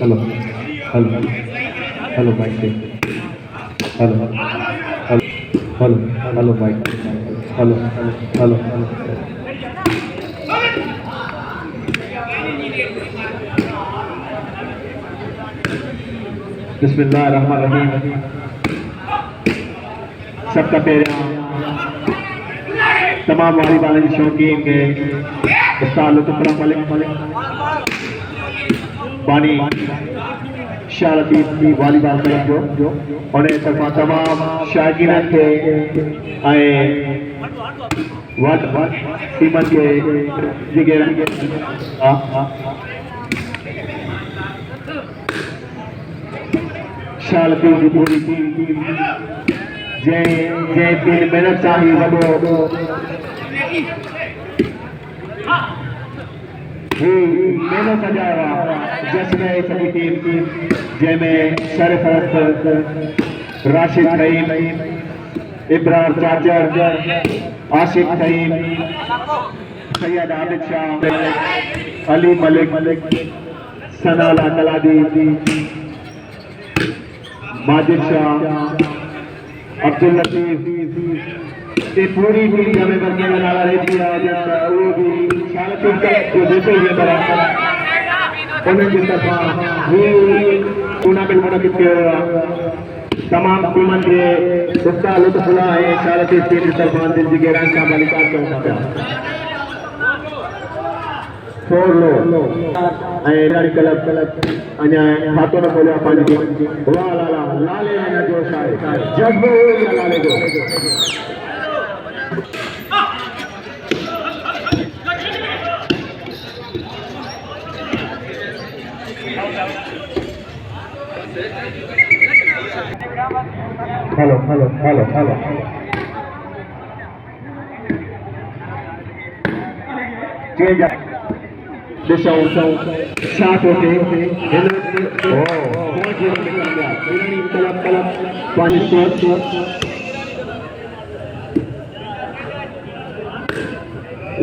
Hello hello hello mic check hello hello hello hello mic hello hello hello बिस्मिल्लाह रहमान रहीम। सबका प्यारा तमाम वालीबाल के शौकीन के उस्ताद लुत्फुल्लाह मलिक बानी शारदी वालीबाल क्लब जो उन्हें तरफा तमाम शायकीन के आए वर्ल्ड टीमन के जिगर शारदी की पूरी टीम जय जय तीन मेहनत साही वडो मेलो सजाया जश्न सभी टीम जंहिंमें सरफरस्त राशिद खईम इब्रार चाचर आशिफ खईम सैयद आबिद शाह अली मलिक सनाला कलादी माजिद शाह अब्दुल लतीफ ये पूरी टीम जमे बरके में नाला रहती है वो भी शालती जो देते हुए बराबर उन्हें तरफा टूर्नामेंट मुनक़िद किया हुआ तमाम टीमन के उस्ताद लुत्फुल्लाह है शालती टीम की तरफा दिल जिगरान का मालिकात का होता फोर लो ऐ क्लब अञा खातो न खोलियो पंहिंजी टीम वाह लाला लाले में जोश आहे जज्बो या लाले जो hello hello hello hello change ॾिसो साथ होते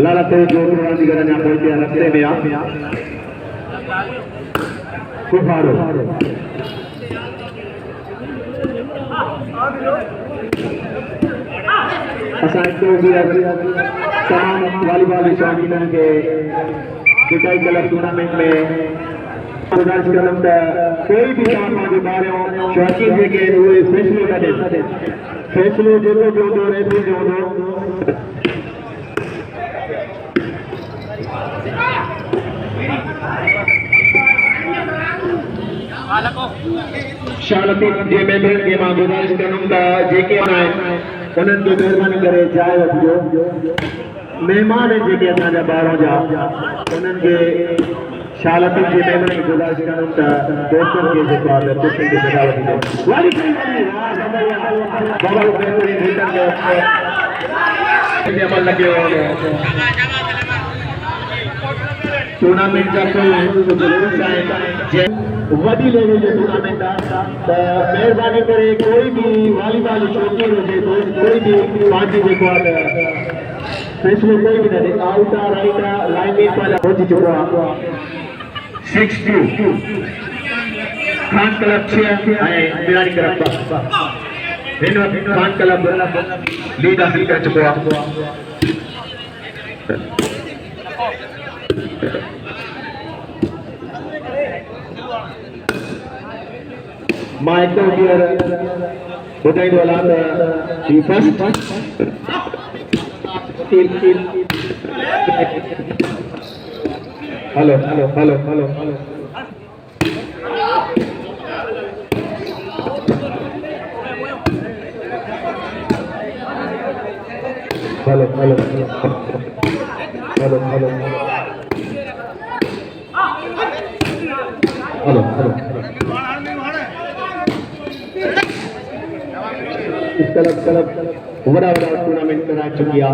लाला तेरे जो रांदीगर अञा पहुंचे रस्ते में आ कुफारो असां तमाम वालीबाल शौकीन के पिटाई क्लब टूर्नामेंट में गुजारिश कदम कोई भी जो ॿार शौकीन जेके उहे फैसलो न ॾे फैसलो जेको जो दो रहे जो दो शालती जे मेंबर के मां गुजारिश कदम जेके उन्हनि खे महिरबानी करे जाइ वठिजो मेहमान जेके असांजा ॿाहिरों जा उन्हनि खे शालती जे मेंबर खे गुजारिश कयूं दोस्तनि खे जेको आहे दोस्तनि खे सदा अमल लॻियो टूर्नामेंट जा कुछ रूल्स आहिनि वॾी लेवल जो टूर्नामेंट आहे महिरबानी करे कोई भी वालीबाल शौकीन हुजे कोई भी पार्टी जेको आहे फैसलो कोई भी न दे आउट आ राइट आ लाइन में पहले पहुंच चुको है 6-2 खान क्लब 6 है बिरानी क्लब खान क्लब लीड हासिल कर चुको है माइक तो हियर बताई दो लात the first hello hello hello hello hello hello hello hello hello hello hello इस तरफ बड़ा बड़ा टूर्नामेंट करा चुकी है